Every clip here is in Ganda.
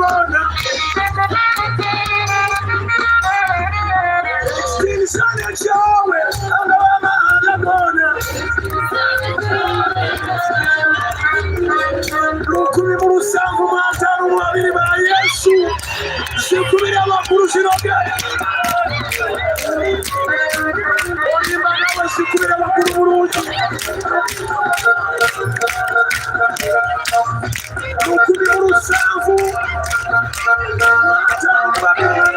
bona Sinisane chawe Angawama agabona Rukumi murusangu mwataru mwabiri ba Yesu Sikubiri amakuru shiroke Onimba nawe sikubiri amakuru muruji Rukumi murusangu Mwataru mwabiri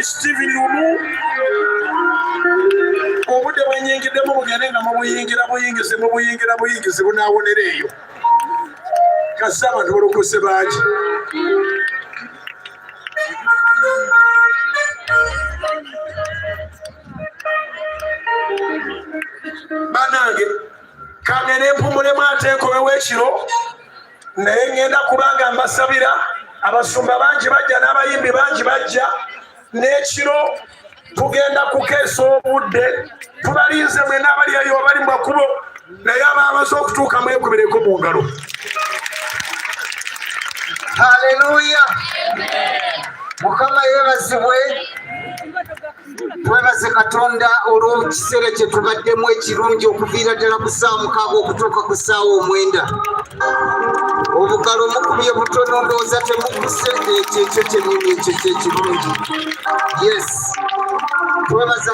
Steven Lumu obude bwenyingidemu bugende nga mubuyingira buyingize bunaawonereeyo kasi abantu balokose bangi banange kangende mpumulemu ate enkobe w'ekiro naye ngenda kubanga mbasabira abasumba bangi bajja n'abayimbi bangi bajja n'ekiro tugenda kukeesa obudde tubalinze mwena abali eyo abali mu makubo naye abamaze okutuuka mwekubereko mu ngalo. Haleluya. Mukama yeebazibwe. Twebaze Katonda olw'ekiseera kye tubaddemu ekirungi okuviira ddala ku ssaawa 6 okutuuka ku ssaawa 9. Obugalo mukubye butono ndowooza temuguse ekyo kyennyini ekyo kyekirungi. Yes. Twebaza